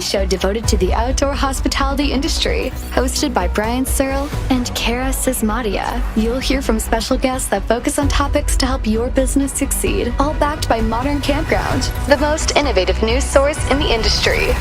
weekly show devoted to the outdoor hospitality industry, hosted by Searl and Cara Csizmadia. You'll hear from special guests that focus on topics to help your business succeed, all backed by Modern Campground, the most innovative news source in the industry.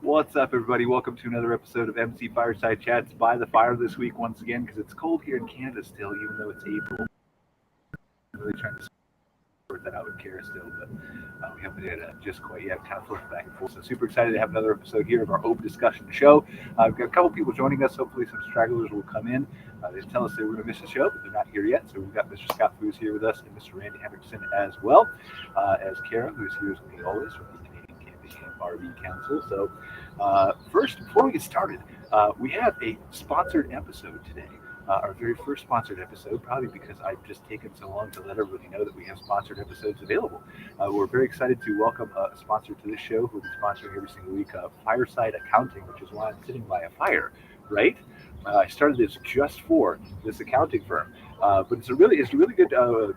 What's up, everybody? Welcome to another episode of MC Fireside Chats by the fire this week once again, because it's cold here in Canada still, even though it's April. I'm really trying to sort that out with Cara still, but we haven't did it just quite yet. Kind of flipping back and forth. So super excited to have another episode here of our open discussion show. We've got a couple people joining us. Hopefully some stragglers will come in. They tell us they were going to miss the show, but they're not here yet. So we've got Mr. Scott Foos here with us and Mr. Randy Hendrickson as well as Cara, who's here with me always from the Canadian Camping and RV Council. So first, before we get started, we have a sponsored episode today. Our very first sponsored episode, probably because I've just taken so long to let everybody know that we have sponsored episodes available. We're very excited to welcome a sponsor to this show who will be sponsoring every single week, Fireside Accounting, which is why I'm sitting by a fire, right? I started this just for this accounting firm, but it's a really good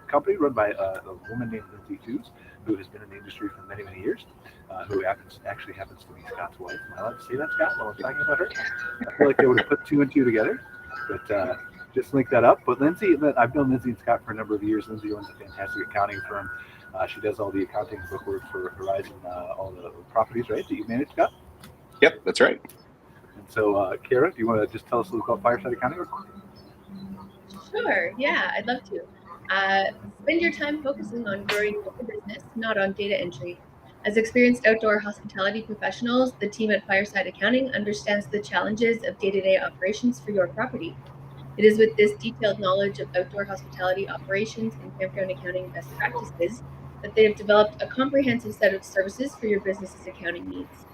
company run by a woman named Lindsay Foos, who has been in the industry for many, many years. Who actually happens to be Scott's wife. Am I allowed to say that, Scott, while I'm talking about her? I feel like they would have put two and two together, but just link that up. But Lindsay, I've known Lindsay and Scott for a number of years. Lindsay owns a fantastic accounting firm. She does all the accounting bookwork for Horizon, all the properties, right, that you manage, Scott? Yep, that's right. And so, Cara, do you want to just tell us a little about Fireside Accounting? Sure, yeah, I'd love to. Spend your time focusing on growing your business, not on data entry. As experienced outdoor hospitality professionals, the team at Fireside Accounting understands the challenges of day-to-day operations for your property. It is with this detailed knowledge of outdoor hospitality operations and campground accounting best practices that they have developed a comprehensive set of services for your business's accounting needs.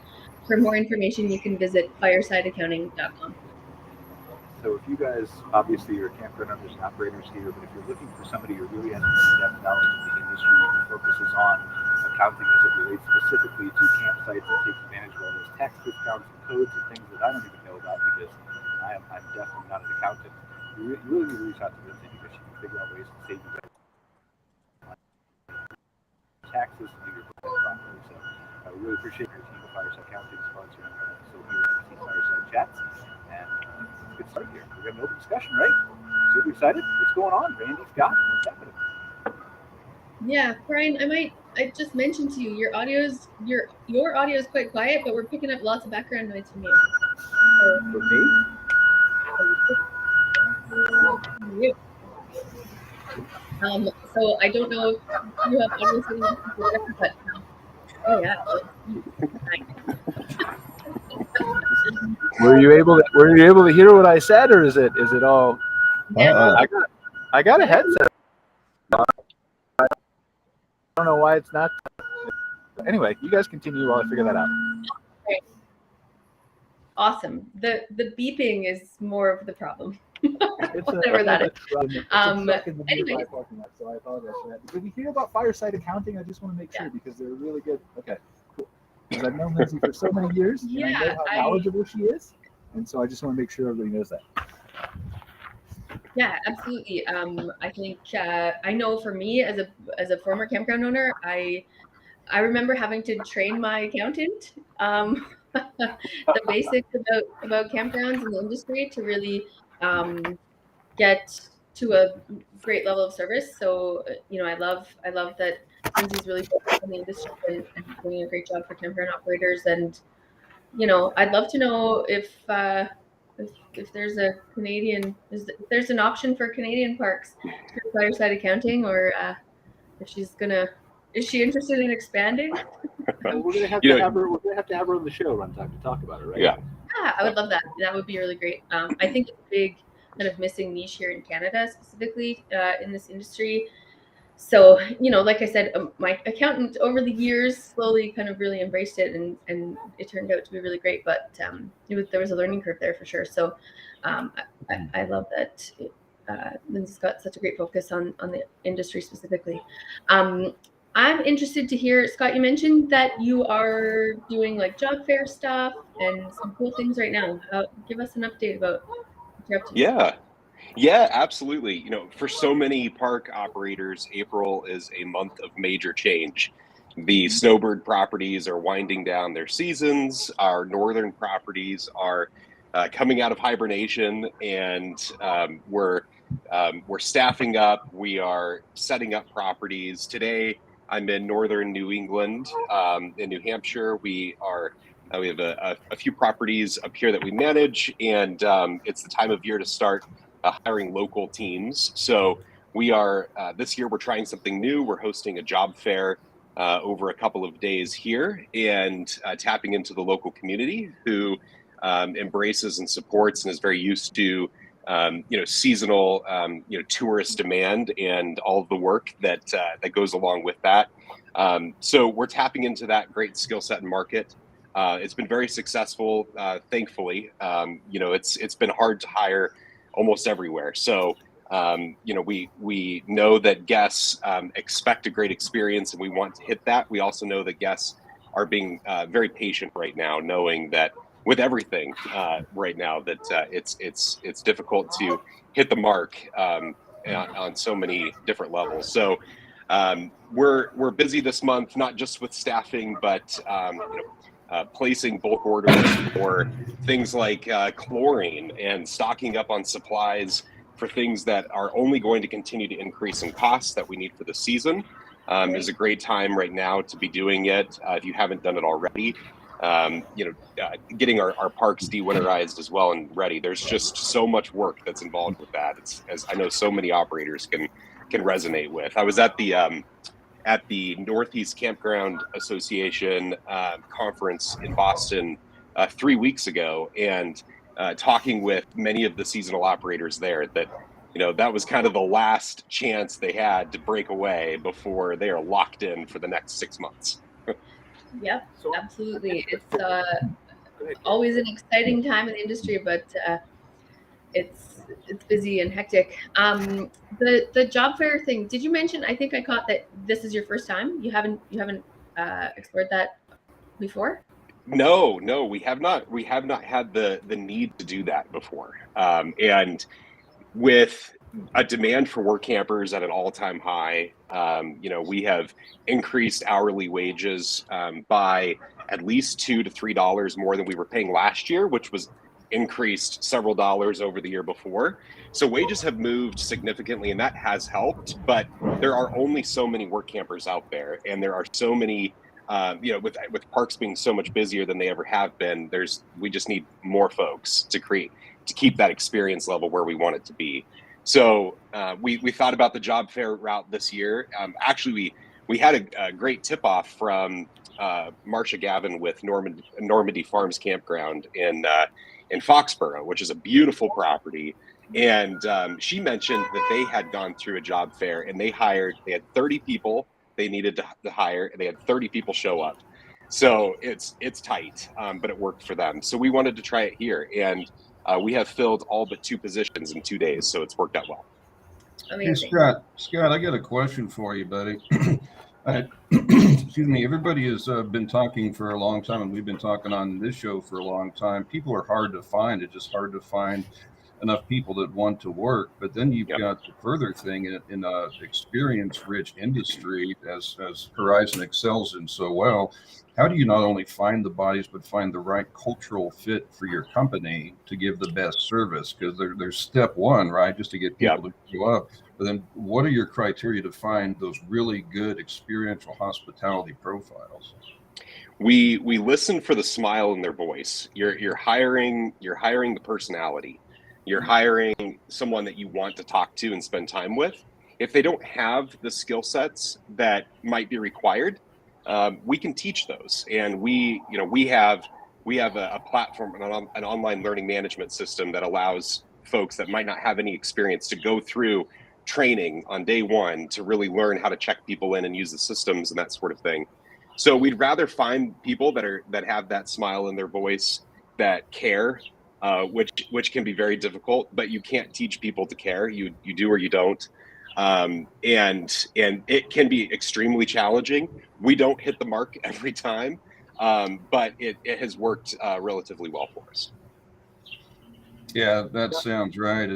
For more information, you can visit firesideaccounting.com. So if you guys, obviously you're campground owners and operators here, but if you're looking for somebody who really has in-depth knowledge of the industry and focuses on accounting as it relates specifically to campsites and takes advantage of all those tax discounts and codes and things that I don't even know about, because I'm definitely not an accountant, you really need to reach out to Lindsay, because she can figure out ways to save you guys taxes and do your business properly. So I really appreciate your team of Fireside Accounting sponsoring our episode here at MC Fireside Chats. And let's get started here. We're having an open discussion, right? Super excited. What's going on, Randy, Scott? What's happening? Yeah, Brian, I just mentioned to you, your audio is quite quiet, but we're picking up lots of background noise from you. For me? You. So I don't know if you have audio sitting on the computer, but oh yeah. Were you able to hear what I said, or is it all? Yeah. I got a headset. I don't know why it's not. Anyway, you guys continue while I figure that out. Great. Awesome. The beeping is more of the problem. Whatever that is. Anyway. So I apologize for that. Did we hear about Fireside Accounting? I just want to make sure, because they're really good. Okay, cool. Because I've known Lindsay for so many years, and I know how knowledgeable she is, and so I just want to make sure everybody knows that. Yeah, absolutely. I think I know for me as a former campground owner, I remember having to train my accountant the basics about campgrounds in the industry to really get to a great level of service. So I love that Lindsay's really focused on the industry and doing a great job for campground operators. And I'd love to know if there's a Canadian, if there's an option for Canadian parks through Fireside Accounting, or is she interested in expanding? We're gonna have to have her. We're gonna have to have her on the show one time to talk about it, right? Yeah. Yeah, I would love that. That would be really great. I think it's a big kind of missing niche here in Canada, specifically in this industry. So, like I said, my accountant over the years slowly kind of really embraced it, and it turned out to be really great. But there was a learning curve there for sure. So I love that Lynn's got such a great focus on the industry specifically. I'm interested to hear, Scott, you mentioned that you are doing like job fair stuff and some cool things right now. Give us an update about what you're up to. Yeah, absolutely. You know, for so many park operators, April is a month of major change. The snowbird properties are winding down their seasons. Our northern properties are coming out of hibernation, and we're staffing up. We are setting up properties. Today, I'm in northern New England, in New Hampshire. We have a few properties up here that we manage, and it's the time of year to start hiring local teams. So we are this year we're trying something new. We're hosting a job fair over a couple of days here, and tapping into the local community who embraces and supports and is very used to seasonal tourist demand and all of the work that goes along with that. So we're tapping into that great skill set and market. It's been very successful, thankfully. It's been hard to hire almost everywhere. So we know that guests expect a great experience, and we want to hit that. We also know that guests are being very patient right now, knowing that with everything right now that it's difficult to hit the mark on so many different levels. So we're busy this month, not just with staffing, but placing bulk orders for things like chlorine and stocking up on supplies for things that are only going to continue to increase in costs that we need for the season. Is a great time right now to be doing it if you haven't done it already. Getting our parks de-winterized as well and ready. There's just so much work that's involved with that. It's, as I know so many operators can resonate with. I was at the Northeast Campground Association conference in Boston 3 weeks ago, and talking with many of the seasonal operators there that was kind of the last chance they had to break away before they are locked in for the next 6 months. Yep, absolutely. It's always an exciting time in the industry, but it's busy and hectic. The job fair thing. Did you mention? I think I caught that this is your first time. You haven't explored that before. No, we have not. We have not had the need to do that before. And with a demand for work campers at an all-time high, we have increased hourly wages by at least $2 to $3 more than we were paying last year, which was increased several dollars over the year before. So wages have moved significantly, and that has helped. But there are only so many work campers out there, and there are so many. With parks being so much busier than they ever have been, we just need more folks to keep that experience level where we want it to be. So we thought about the job fair route this year. Actually, we had a great tip-off from Marcia Gavin with Normandy Farms Campground in Foxborough, which is a beautiful property. And she mentioned that they had gone through a job fair, and they had 30 people they needed to hire, and they had 30 people show up. So it's tight, but it worked for them. So we wanted to try it here, and we have filled all but 2 positions in 2 days, so it's worked out well. Amazing. Hey, Scott, I got a question for you, buddy. Excuse me. Everybody has been talking for a long time, and we've been talking on this show for a long time. People are hard to find. It's just hard to find enough people that want to work. But then you've got the further thing in a experience-rich industry, as Horizon excels in so well. How do you not only find the bodies, but find the right cultural fit for your company to give the best service? Because there's step one, right? Just to get people to show up. But then what are your criteria to find those really good experiential hospitality profiles? We listen for the smile in their voice. You're hiring the personality. You're hiring someone that you want to talk to and spend time with. If they don't have the skill sets that might be required, we can teach those. And we have a platform, an online learning management system that allows folks that might not have any experience to go through training on day one to really learn how to check people in and use the systems and that sort of thing. So we'd rather find people that have that smile in their voice, that care, which can be very difficult. But you can't teach people to care. You do or you don't. And it can be extremely challenging. We don't hit the mark every time, but it has worked relatively well for us. Yeah, that sounds right.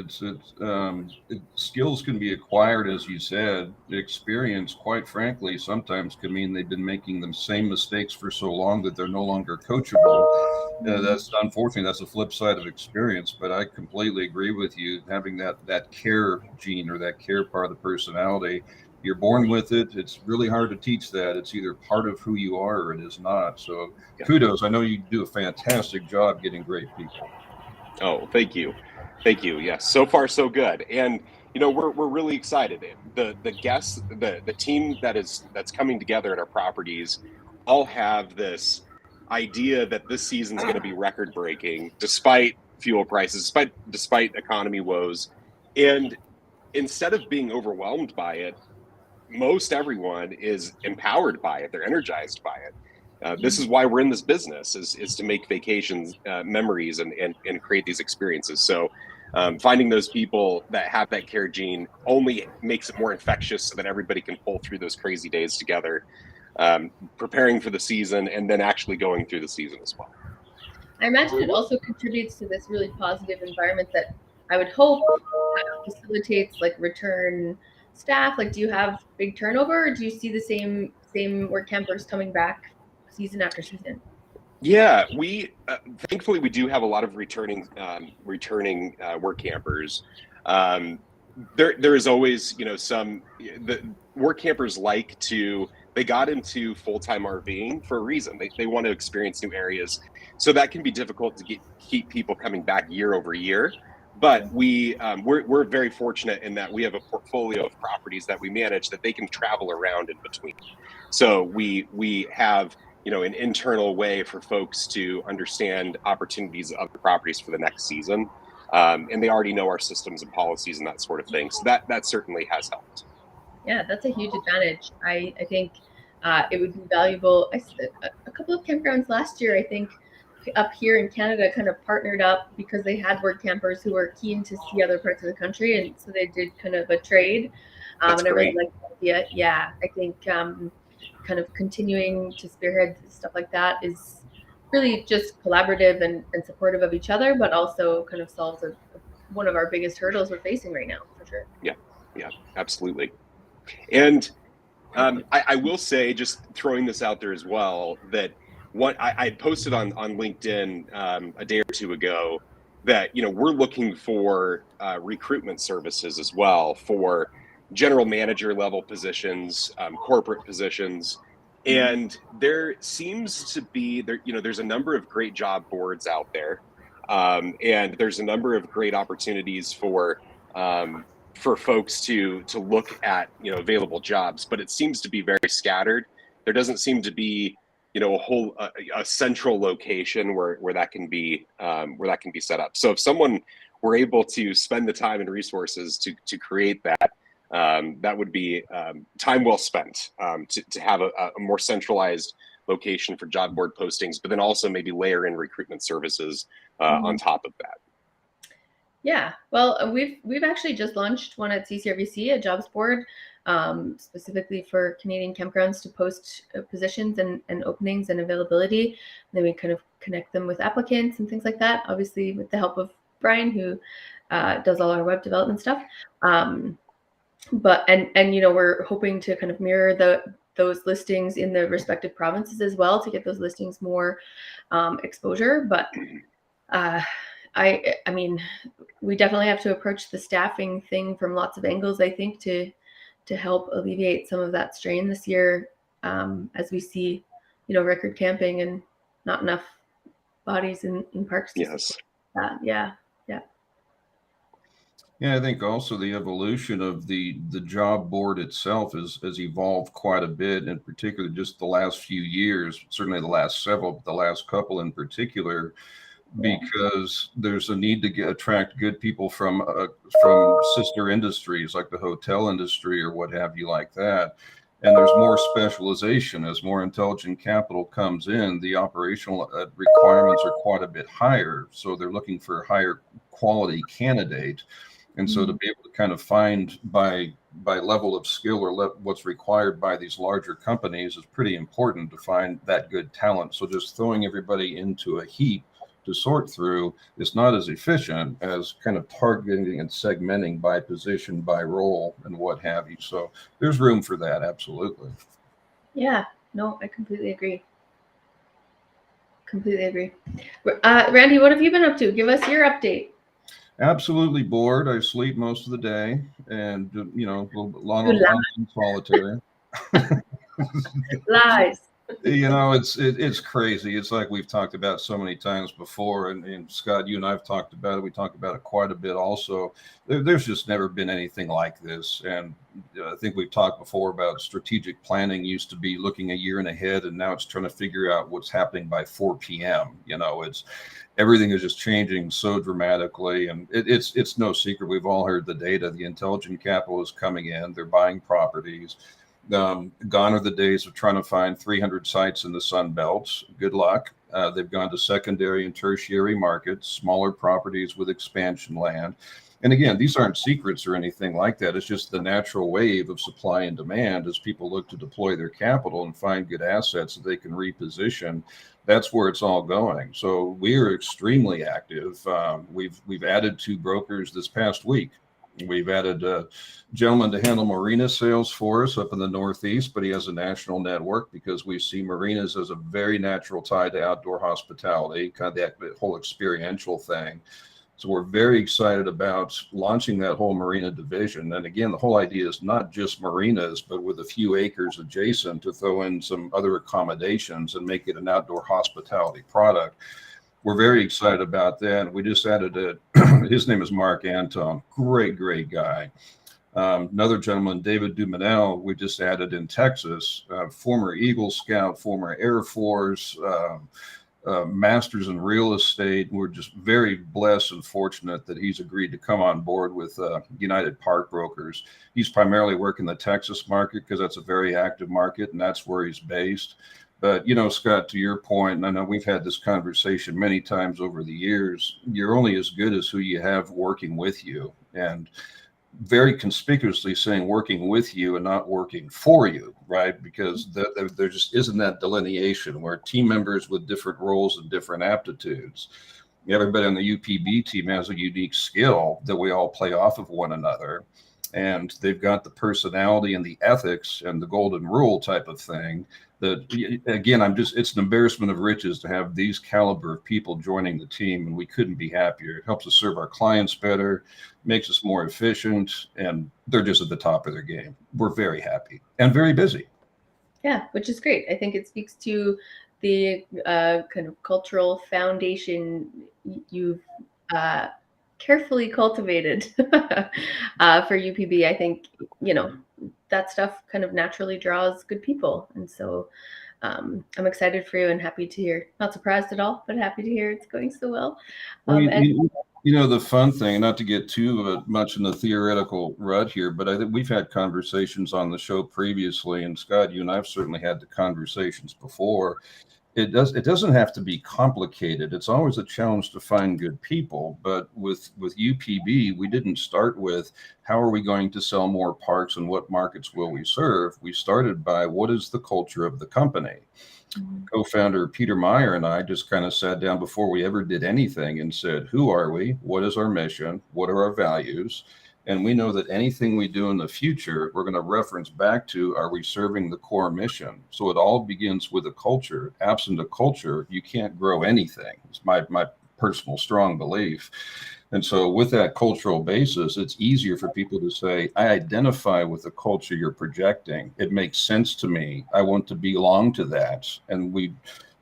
Skills can be acquired, as you said. Experience, quite frankly, sometimes can mean they've been making the same mistakes for so long that they're no longer coachable. That's unfortunately, that's the flip side of experience. But I completely agree with you. Having that care gene or that care part of the personality, you're born with it. It's really hard to teach that. It's either part of who you are or it is not. So kudos. I know you do a fantastic job getting great people. Oh, thank you. Yes, so far so good. And we're really excited. The guests, the team that's coming together at our properties all have this idea that this season's going to be record breaking despite fuel prices, despite economy woes. And instead of being overwhelmed by it, most everyone is empowered by it. They're energized by it. This is why we're in this business, is to make vacations memories and create these experiences. So finding those people that have that care gene only makes it more infectious so that everybody can pull through those crazy days together, preparing for the season and then actually going through the season as well. I imagine it also contributes to this really positive environment that I would hope facilitates like return staff. Like, do you have big turnover, or do you see the same work campers coming back season after season? Yeah, we thankfully we do have a lot of returning work campers. There is always some the work campers they got into full-time RVing for a reason. They want to experience new areas, so that can be difficult to keep people coming back year over year. But we're very fortunate in that we have a portfolio of properties that we manage that they can travel around in between. So we have an internal way for folks to understand opportunities of the properties for the next season. And they already know our systems and policies and that sort of thing. So that certainly has helped. Yeah, that's a huge advantage. I think it would be valuable. A couple of campgrounds last year, I think, up here in Canada kind of partnered up because they had work campers who were keen to see other parts of the country. And so they did kind of a trade. That's and I great. really like the idea. Yeah, I think kind of continuing to spearhead stuff like that is really just collaborative and supportive of each other, but also kind of solves one of our biggest hurdles we're facing right now, for sure. Yeah, absolutely. And I will say, just throwing this out there as well, that what I posted on LinkedIn a day or two ago, that we're looking for recruitment services as well for general manager level positions, corporate positions. And there seems to be there's a number of great job boards out there, and there's a number of great opportunities for folks to look at available jobs, but it seems to be very scattered. There doesn't seem to be a central location where that can be set up. So if someone were able to spend the time and resources to create that, that would be time well spent to have a more centralized location for job board postings, but then also maybe layer in recruitment services on top of that. Yeah, well, we've actually just launched one at CCRVC, a jobs board, specifically for Canadian campgrounds to post positions and openings and availability. And then we kind of connect them with applicants and things like that, obviously with the help of Brian, who does all our web development stuff. But we're hoping to kind of mirror those listings in the respective provinces as well to get those listings more exposure. But I mean, we definitely have to approach the staffing thing from lots of angles, I think, to help alleviate some of that strain this year, as we see, record camping and not enough bodies in parks. Yes. Yeah. Yeah, I think also the evolution of the job board itself has evolved quite a bit, in particular just the last few years, certainly the last several, but the last couple in particular, because there's a need to attract good people from sister industries like the hotel industry or what have you like that. And there's more specialization as more intelligent capital comes in. The operational requirements are quite a bit higher. So they're looking for a higher quality candidate. And so to be able to kind of find by level of skill or what's required by these larger companies is pretty important to find that good talent. So just throwing everybody into a heap to sort through is not as efficient as kind of targeting and segmenting by position, by role, and what have you. So there's room for that, absolutely. Yeah, no, I completely agree. Completely agree. Randy, what have you been up to? Give us your update. Absolutely bored. I sleep most of the day, and you know, a lot of solitary. Lies. You know, it's crazy. It's like we've talked about so many times before, and Scott, you and I have talked about it. We talked about it quite a bit also. There's just never been anything like this. And I think we've talked before about strategic planning used to be looking a year and ahead, and now it's trying to figure out what's happening by 4 p.m. You know, everything is just changing so dramatically, and it's no secret. We've all heard the data. The intelligent capital is coming in. They're buying properties. Gone are the days of trying to find 300 sites in the Sun Belt. Good luck. They've gone to secondary and tertiary markets, smaller properties with expansion land. And again, these aren't secrets or anything like that. It's just the natural wave of supply and demand as people look to deploy their capital and find good assets that they can reposition. That's where it's all going. So we are extremely active. We've added 2 brokers this past week. We've added a gentleman to handle marina sales for us up in the Northeast, but he has a national network because we see marinas as a very natural tie to outdoor hospitality, kind of that whole experiential thing. So we're very excited about launching that whole marina division. And again, the whole idea is not just marinas, but with a few acres adjacent to throw in some other accommodations and make it an outdoor hospitality product. We're very excited about that. We just added his name is Mark Anton, great guy. Another gentleman, David Dumanel, we just added in Texas, former Eagle Scout, former Air Force, masters in real estate. We're just very blessed and fortunate that he's agreed to come on board with United Park Brokers. He's primarily working the Texas market because that's a very active market, and that's where he's based. But, you know, Scott, to your point, and I know we've had this conversation many times over the years, you're only as good as who you have working with you. And very conspicuously saying working with you and not working for you, right? Because there just isn't that delineation where team members with different roles and different aptitudes. Everybody on the UPB team has a unique skill that we all play off of one another. And they've got the personality and the ethics and the golden rule type of thing that, again, it's an embarrassment of riches to have these caliber of people joining the team, and we couldn't be happier. It helps us serve our clients better, makes us more efficient, and they're just at the top of their game. We're very happy and very busy. Yeah, which is great. I think it speaks to the kind of cultural foundation you've carefully cultivated for UPB. I think, you know, that stuff kind of naturally draws good people. And so I'm excited for you and happy to hear, not surprised at all, but happy to hear it's going so well. You know, the fun thing, not to get too much in the theoretical rut here, but I think we've had conversations on the show previously, and Scott, you and I've certainly had the conversations before. It doesn't have to be complicated. It's always a challenge to find good people. But with UPB, we didn't start with how are we going to sell more parks and what markets will we serve? We started by what is the culture of the company? Mm-hmm. Co-founder Peter Meyer and I just kind of sat down before we ever did anything and said, who are we? What is our mission? What are our values? And we know that anything we do in the future, we're going to reference back to, are we serving the core mission? So it all begins with a culture. Absent a culture, you can't grow anything. It's my personal strong belief. And so with that cultural basis, it's easier for people to say, I identify with the culture you're projecting. It makes sense to me. I want to belong to that. And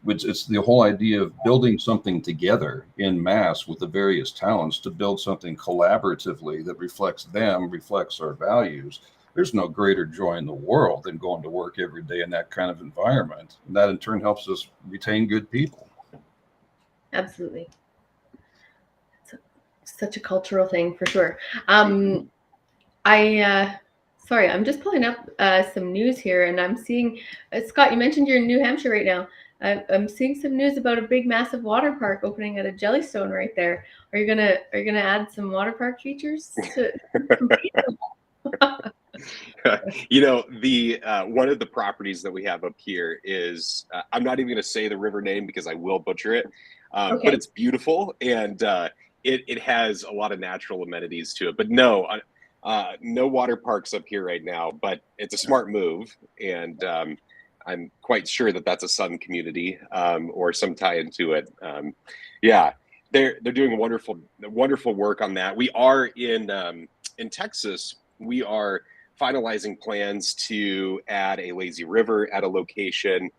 it's the whole idea of building something together in mass with the various talents to build something collaboratively that reflects them, reflects our values. There's no greater joy in the world than going to work every day in that kind of environment. And that in turn helps us retain good people. Absolutely. It's such a cultural thing for sure. So sorry, I'm just pulling up some news here, and I'm seeing, Scott, you mentioned you're in New Hampshire right now. I'm seeing some news about a big, massive water park opening at a Jellystone right there. Are you gonna add some water park features to? You know, the one of the properties that we have up here is I'm not even going to say the river name because I will butcher it, Okay. but it's beautiful, and it has a lot of natural amenities to it. But no, no water parks up here right now. But it's a smart move, and I'm quite sure that that's a Sun community or some tie into it. Yeah, they're doing wonderful work on that. We are in Texas. We are finalizing plans to add a lazy river at a location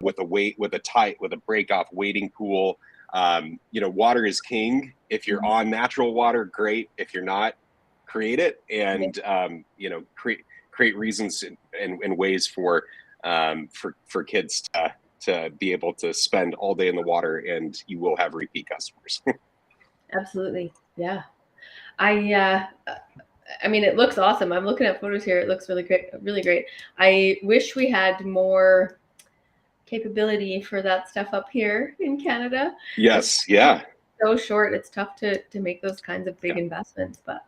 with a break-off wading pool. You know, water is king. If you're on natural water, great. If you're not, create it, and you know, create reasons and ways for kids to be able to spend all day in the water, and you will have repeat customers. Absolutely, yeah. I mean, it looks awesome. I'm looking at photos here. It looks really great, really great. I wish we had more capability for that stuff up here in Canada. Yes, yeah. So short, it's tough to make those kinds of big investments. But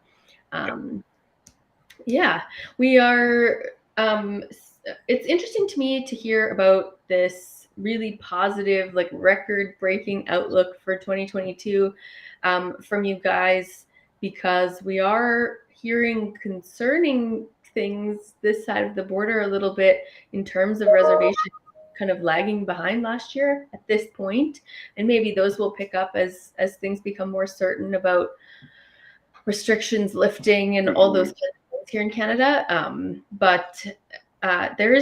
yeah, we are. It's interesting to me to hear about this really positive, like record-breaking outlook for 2022 from you guys, because we are hearing concerning things this side of the border a little bit in terms of reservations kind of lagging behind last year at this point, and maybe those will pick up as things become more certain about restrictions lifting and all those kind of things here in Canada. But there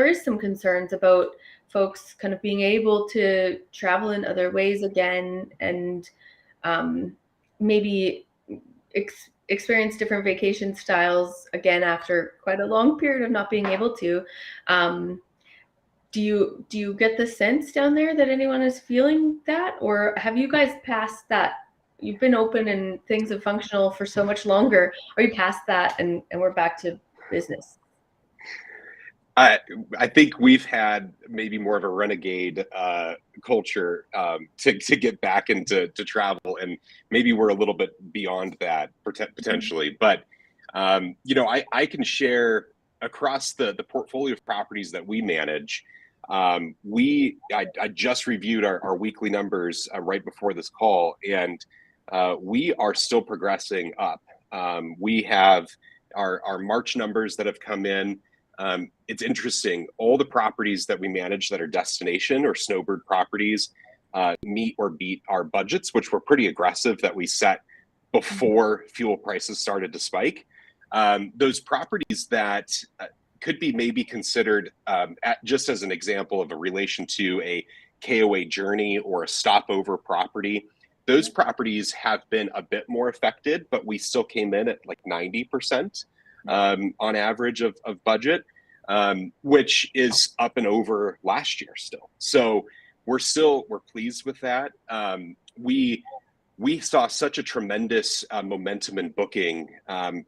is some concerns about folks kind of being able to travel in other ways again, and maybe experience different vacation styles again after quite a long period of not being able to. Do you get the sense down there that anyone is feeling that, or have you guys passed that? You've been open and things have functional for so much longer. Are you past that and we're back to business? I think we've had maybe more of a renegade culture to get back into travel, and maybe we're a little bit beyond that potentially. But you know, I can share across the portfolio of properties that we manage. I just reviewed our weekly numbers right before this call, and we are still progressing up. We have our March numbers that have come in. It's interesting. All the properties that we manage that are destination or snowbird properties meet or beat our budgets, which were pretty aggressive that we set before fuel prices started to spike. Those properties that could be maybe considered just as an example of a relation to a KOA journey or a stopover property, those properties have been a bit more affected, but we still came in at like 90% on average of budget, which is up and over last year still. So we're pleased with that. We saw such a tremendous momentum in booking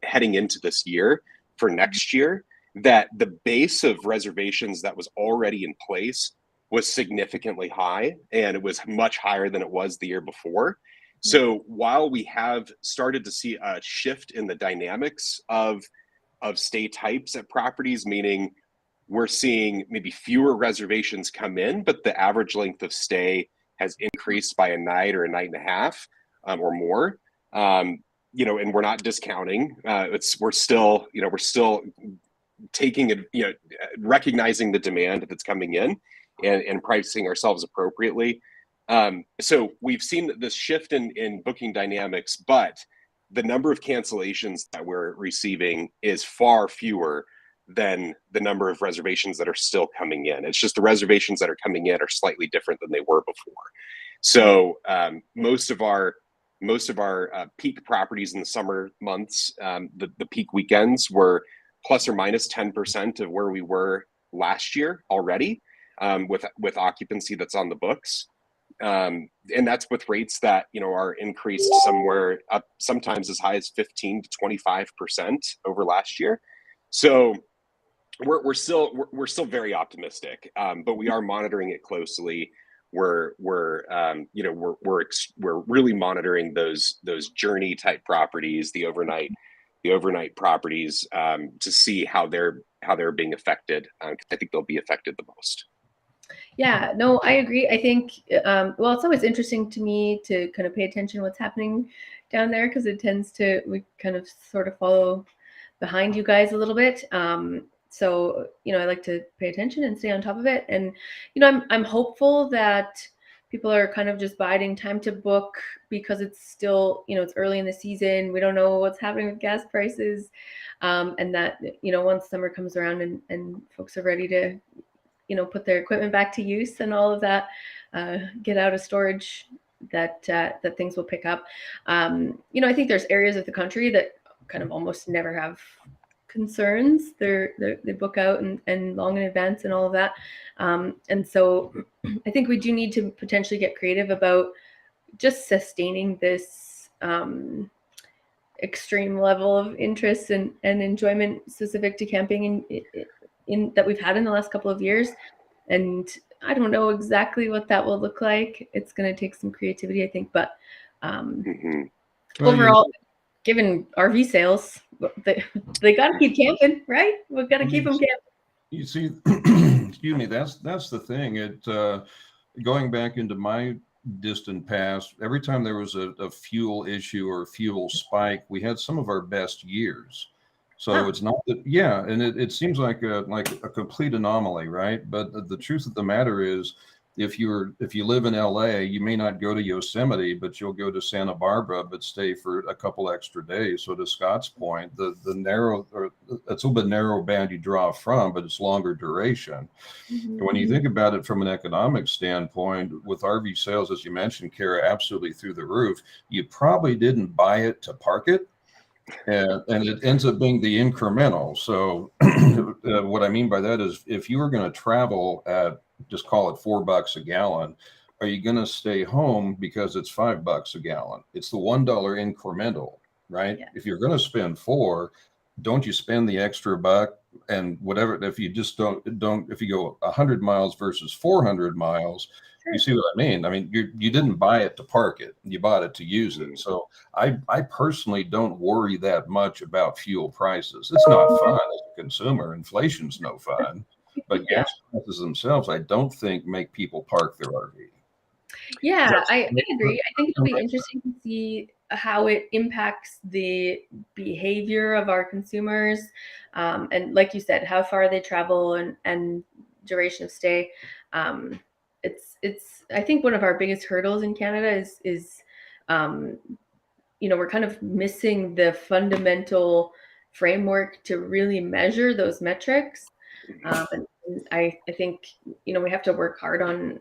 heading into this year for next year that the base of reservations that was already in place was significantly high, and it was much higher than it was the year before. So while we have started to see a shift in the dynamics of stay types at properties, meaning we're seeing maybe fewer reservations come in, but the average length of stay has increased by a night or a night and a half or more. You know, and we're not discounting. We're still taking it, you know, recognizing the demand that's coming in and pricing ourselves appropriately. So we've seen this shift in booking dynamics, but the number of cancellations that we're receiving is far fewer than the number of reservations that are still coming in. It's just the reservations that are coming in are slightly different than they were before. So most of our peak properties in the summer months, the peak weekends were plus or minus 10% of where we were last year already, with occupancy that's on the books. And that's with rates that, you know, are increased somewhere up, sometimes as high as 15 to 25% over last year. So we're still very optimistic, but we are monitoring it closely. We're really monitoring those journey type properties, the overnight properties, to see how they're being affected. I think they'll be affected the most. Yeah, no, I agree. I think, well, it's always interesting to me to kind of pay attention to what's happening down there, because we kind of sort of follow behind you guys a little bit. So, I like to pay attention and stay on top of it. And, I'm hopeful that people are kind of just biding time to book, because it's still, it's early in the season. We don't know what's happening with gas prices. And that, once summer comes around and folks are ready to, put their equipment back to use and all of that, get out of storage, that things will pick up. I think there's areas of the country that kind of almost never have concerns. They book out and long in advance and all of that. And so I think we do need to potentially get creative about just sustaining this extreme level of interest and enjoyment specific to camping in that we've had in the last couple of years. And I don't know exactly what that will look like. It's going to take some creativity, I think, but overall, given RV sales, they got to keep camping, right? We've got to keep them camping. You see, excuse me, that's the thing. Going back into my distant past, every time there was a fuel issue or fuel spike, we had some of our best years. So It's not that, yeah, and it seems like a complete anomaly, right? But the truth of the matter is, if you live in LA, you may not go to Yosemite, but you'll go to Santa Barbara, but stay for a couple extra days. So to Scott's point, it's a little bit narrow band you draw from, but it's longer duration. And when you think about it from an economic standpoint, with RV sales, as you mentioned, Cara, absolutely through the roof, you probably didn't buy it to park it. And it ends up being the incremental. So what I mean by that is, if you were going to travel at, just call it $4 a gallon, are you going to stay home because it's $5 a gallon? It's the $1 incremental, right? Yeah. If you're going to spend $4, don't you spend the extra buck and whatever? If you just don't, if you go 100 miles versus 400 miles, you see what I mean? I mean, you didn't buy it to park it. You bought it to use it. So I personally don't worry that much about fuel prices. It's not fun as a consumer. Inflation's no fun. But gas prices themselves, I don't think make people park their RV. Yeah, I agree. I think it'll be interesting to see how it impacts the behavior of our consumers. And like you said, how far they travel and duration of stay. It's I think one of our biggest hurdles in Canada is we're kind of missing the fundamental framework to really measure those metrics. And I think we have to work hard on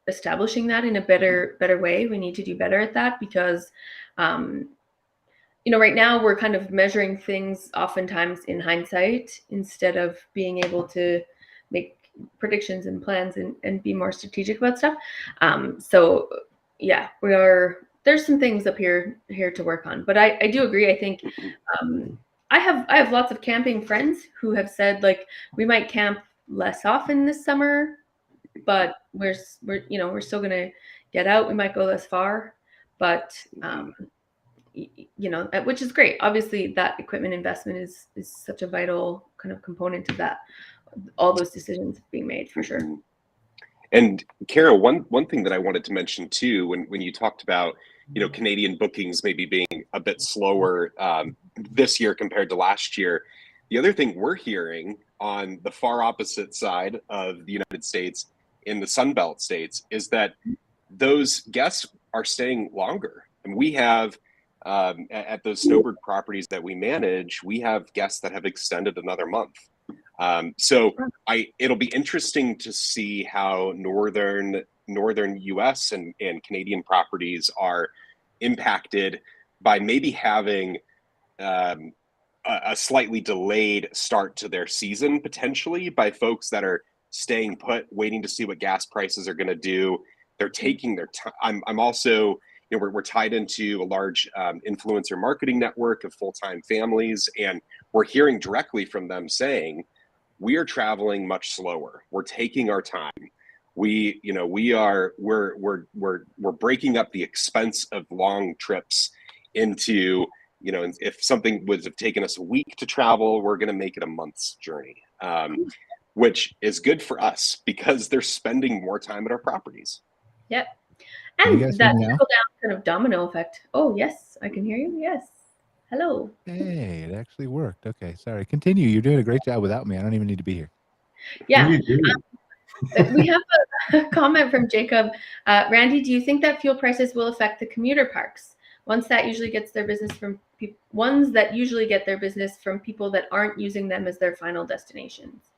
establishing that in a better way. We need to do better at that, because right now we're kind of measuring things oftentimes in hindsight instead of being able to make predictions and plans and be more strategic about stuff. So yeah, there's some things up here to work on, but I do agree. I think I have lots of camping friends who have said, like, we might camp less often this summer, but we're still gonna get out. We might go less far, but which is great. Obviously, that equipment investment is such a vital kind of component of that. All those decisions being made, for sure. And Cara, one thing that I wanted to mention too, when you talked about Canadian bookings maybe being a bit slower this year compared to last year, the other thing we're hearing on the far opposite side of the United States, in the Sunbelt states, is that those guests are staying longer. And we have at those snowbird properties that we manage, we have guests that have extended another month. So it'll be interesting to see how northern US and Canadian properties are impacted by maybe having a slightly delayed start to their season, potentially by folks that are staying put, waiting to see what gas prices are going to do. They're taking their time. I'm also, we're tied into a large influencer marketing network of full-time families, and we're hearing directly from them saying, we are traveling much slower. We're taking our time. We're breaking up the expense of long trips into, if something would have taken us a week to travel, we're going to make it a month's journey, which is good for us because they're spending more time at our properties. Yep. And that trickle down kind of domino effect. Oh, yes, I can hear you. Yes. Hello. Hey, it actually worked. Okay, sorry. Continue. You're doing a great job without me. I don't even need to be here. Yeah. We have a comment from Jacob. Randy, do you think that fuel prices will affect the commuter parks? Ones that usually get their business from people that aren't using them as their final destinations.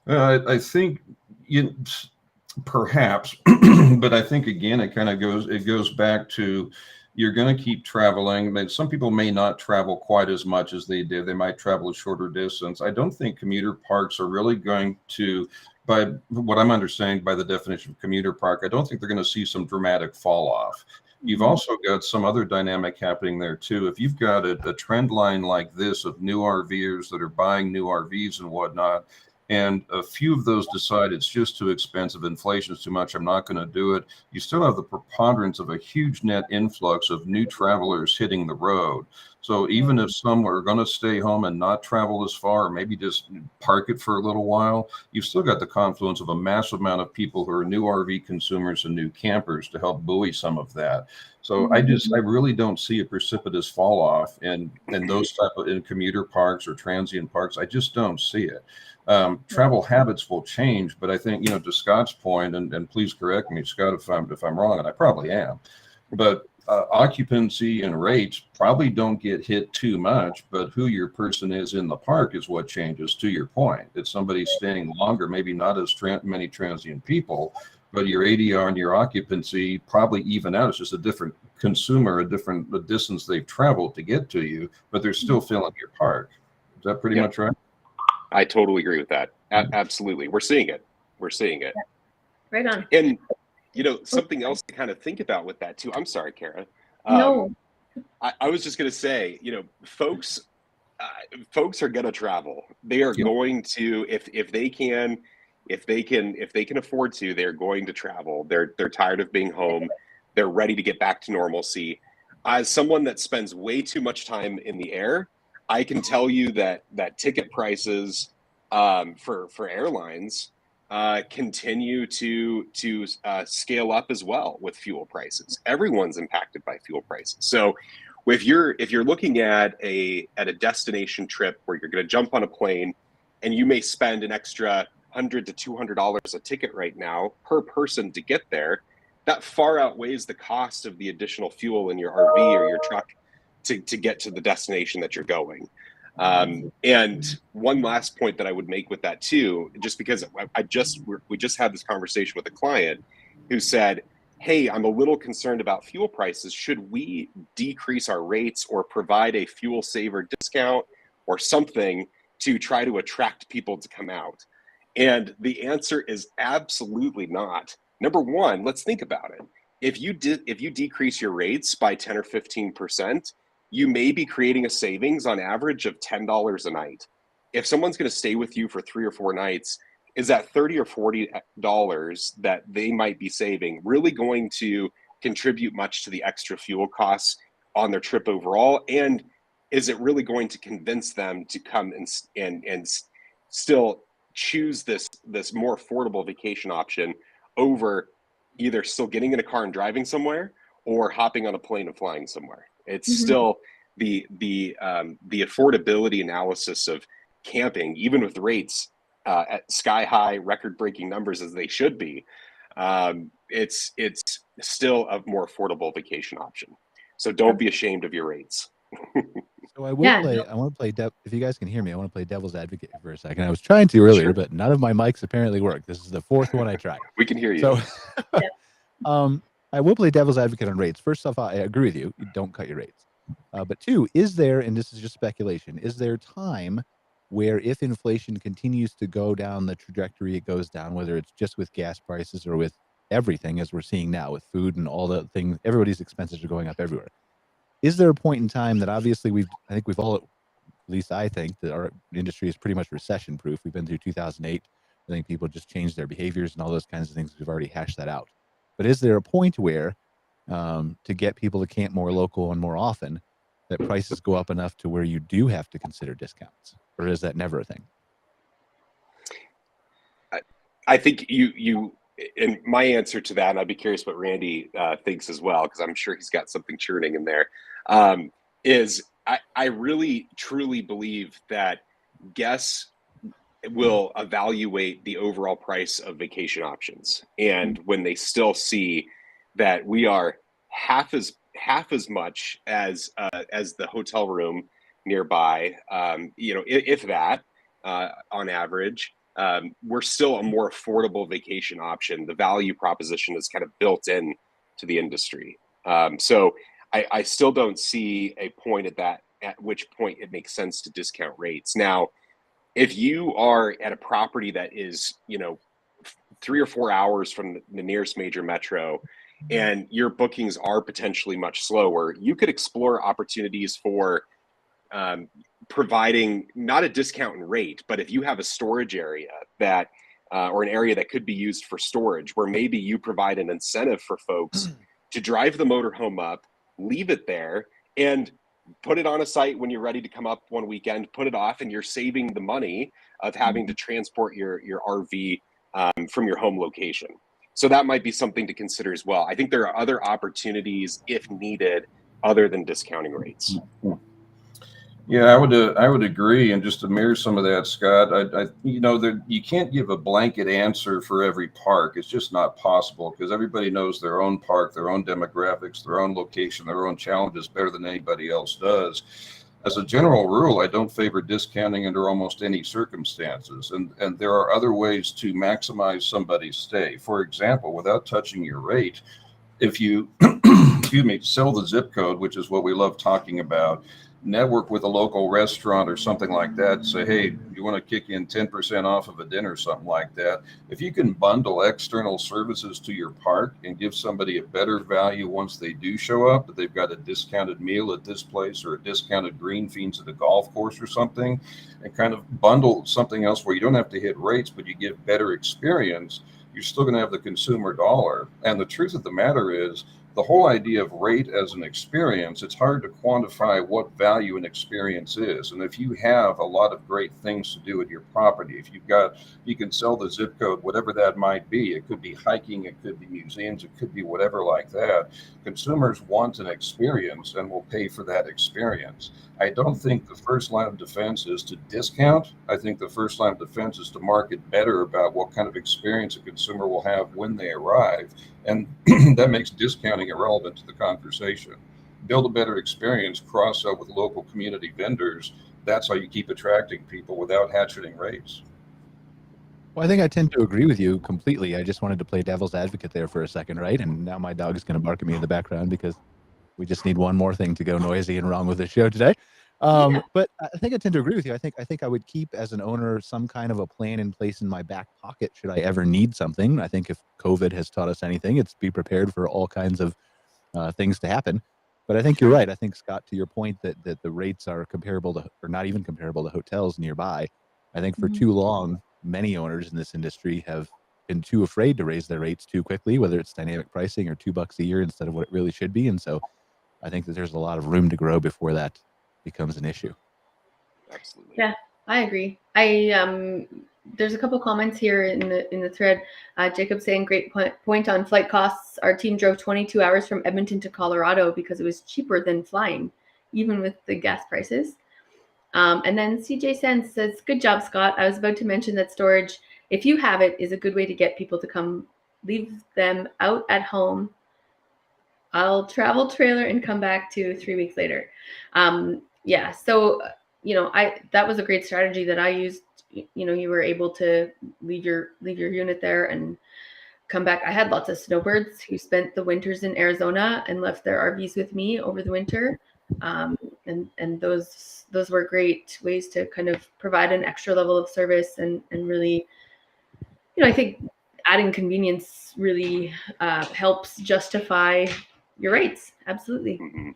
I think perhaps, but I think again it goes back to, you're going to keep traveling. Some people may not travel quite as much as they did. They might travel a shorter distance. I don't think commuter parks are really going to, by what I'm understanding by the definition of commuter park, I don't think they're going to see some dramatic fall off. You've also got some other dynamic happening there too. If you've got a trend line like this of new RVers that are buying new RVs and whatnot, and a few of those decide it's just too expensive, inflation's too much, I'm not going to do it, you still have the preponderance of a huge net influx of new travelers hitting the road. So even if some are going to stay home and not travel as far, or maybe just park it for a little while, you've still got the confluence of a massive amount of people who are new RV consumers and new campers to help buoy some of that. So I really don't see a precipitous fall off in those type of in commuter parks or transient parks. I just don't see it. Travel habits will change, but I think, to Scott's point, and please correct me, Scott, if I'm wrong, and I probably am, but occupancy and rates probably don't get hit too much, but who your person is in the park is what changes, to your point. If somebody's staying longer, maybe not as many transient people, but your ADR and your occupancy probably even out. It's just a different consumer, a distance they've traveled to get to you, but they're still filling your park. Is that pretty much right? I totally agree with that. Absolutely. We're seeing it. Right on. And, something else to kind of think about with that too. I'm sorry, Cara. No. I was just going to say, folks are going to travel. They are going to, if they can afford to, they're going to travel. They're tired of being home. They're ready to get back to normalcy. As someone that spends way too much time in the air, I can tell you that ticket prices for airlines continue to scale up as well with fuel prices. Everyone's impacted by fuel prices. So if you're looking at a destination trip where you're going to jump on a plane and you may spend an extra $100 to $200 a ticket right now per person to get there, that far outweighs the cost of the additional fuel in your RV or your truck to get to the destination that you're going. And one last point that I would make with that too, just because we just had this conversation with a client who said, hey, I'm a little concerned about fuel prices. Should we decrease our rates or provide a fuel saver discount or something to try to attract people to come out? And the answer is absolutely not. Number one, let's think about it. If you decrease your rates by 10 or 15%, you may be creating a savings on average of $10 a night. If someone's going to stay with you for 3 or 4 nights, is that $30 or $40 that they might be saving really going to contribute much to the extra fuel costs on their trip overall? And is it really going to convince them to come and still choose this more affordable vacation option over either still getting in a car and driving somewhere or hopping on a plane and flying somewhere? It's still the affordability analysis of camping, even with rates at sky high, record breaking numbers as they should be. It's still a more affordable vacation option. So don't be ashamed of your rates. So I want to play if you guys can hear me, I want to play devil's advocate for a second. I was trying to earlier, but none of my mics apparently work. This is the 4th one I tried. We can hear you. So I will play devil's advocate on rates. First off, I agree with you. You don't cut your rates. But 2, is there, and this is just speculation, is there time where if inflation continues to go down the trajectory it goes down, whether it's just with gas prices or with everything as we're seeing now with food and all the things, everybody's expenses are going up everywhere. Is there a point in time that obviously I think we've all least I think that our industry is pretty much recession proof. We've been through 2008. I think people just changed their behaviors and all those kinds of things. We've already hashed that out. But is there a point where to get people to camp more local and more often, that prices go up enough to where you do have to consider discounts, or is that never a thing? I think you and my answer to that, and I'd be curious what Randy thinks as well, because I'm sure he's got something churning in there, is I really truly believe that guests will evaluate the overall price of vacation options. And when they still see that we are half as much as the hotel room nearby, if that, on average, we're still a more affordable vacation option. The value proposition is kind of built in to the industry. So I still don't see a point at which point it makes sense to discount rates. Now, if you are at a property that is, 3 or 4 hours from the nearest major metro, and your bookings are potentially much slower, you could explore opportunities for providing not a discount in rate, but if you have a storage area that or an area that could be used for storage, where maybe you provide an incentive for folks to drive the motorhome up, leave it there, and put it on a site when you're ready to come up one weekend, put it off, and you're saving the money of having to transport your RV from your home location. So that might be something to consider as well. I think there are other opportunities, if needed, other than discounting rates. Yeah, I would agree, and just to mirror some of that, Scott, you can't give a blanket answer for every park. It's just not possible, because everybody knows their own park, their own demographics, their own location, their own challenges better than anybody else does. As a general rule, I don't favor discounting under almost any circumstances, and there are other ways to maximize somebody's stay. For example, without touching your rate, if you sell the zip code, which is what we love talking about, network with a local restaurant or something like that, say, hey, you want to kick in 10% off of a dinner, something like that. If you can bundle external services to your park and give somebody a better value once they do show up, that they've got a discounted meal at this place or a discounted green feeds at a golf course or something, and kind of bundle something else where you don't have to hit rates, but you give better experience, you're still going to have the consumer dollar. And the truth of the matter is, the whole idea of rate as an experience, it's hard to quantify what value an experience is. And if you have a lot of great things to do at your property, if you can sell the zip code, whatever that might be, it could be hiking, it could be museums, it could be whatever like that. Consumers want an experience and will pay for that experience. I don't think the first line of defense is to discount. I think the first line of defense is to market better about what kind of experience a consumer will have when they arrive. And that makes discounting irrelevant to the conversation. Build a better experience, cross out with local community vendors. That's how you keep attracting people without hatcheting rates. Well, I think I tend to agree with you completely. I just wanted to play devil's advocate there for a second, right? And now my dog is going to bark at me in the background because we just need one more thing to go noisy and wrong with the show today. But I think I tend to agree with you. I think I would keep, as an owner, some kind of a plan in place in my back pocket should I ever need something. I think if COVID has taught us anything, it's be prepared for all kinds of things to happen. But I think you're right. I think, Scott, to your point that the rates are comparable to, or not even comparable to, hotels nearby. I think for too long, many owners in this industry have been too afraid to raise their rates too quickly, whether it's dynamic pricing or $2 a year instead of what it really should be. And so I think that there's a lot of room to grow before that becomes an issue. Absolutely. Yeah, I agree. There's a couple comments here in the thread. Jacob saying, great point on flight costs. Our team drove 22 hours from Edmonton to Colorado because it was cheaper than flying, even with the gas prices. And then CJ Sense says, good job, Scott. I was about to mention that storage, if you have it, is a good way to get people to come leave them out at home. I'll travel trailer and come back 2 or 3 weeks later. So, that was a great strategy that I used. You were able to leave your unit there and come back. I had lots of snowbirds who spent the winters in Arizona and left their RVs with me over the winter. And those were great ways to kind of provide an extra level of service and really, I think adding convenience really helps justify your rates. Absolutely. Mm-hmm.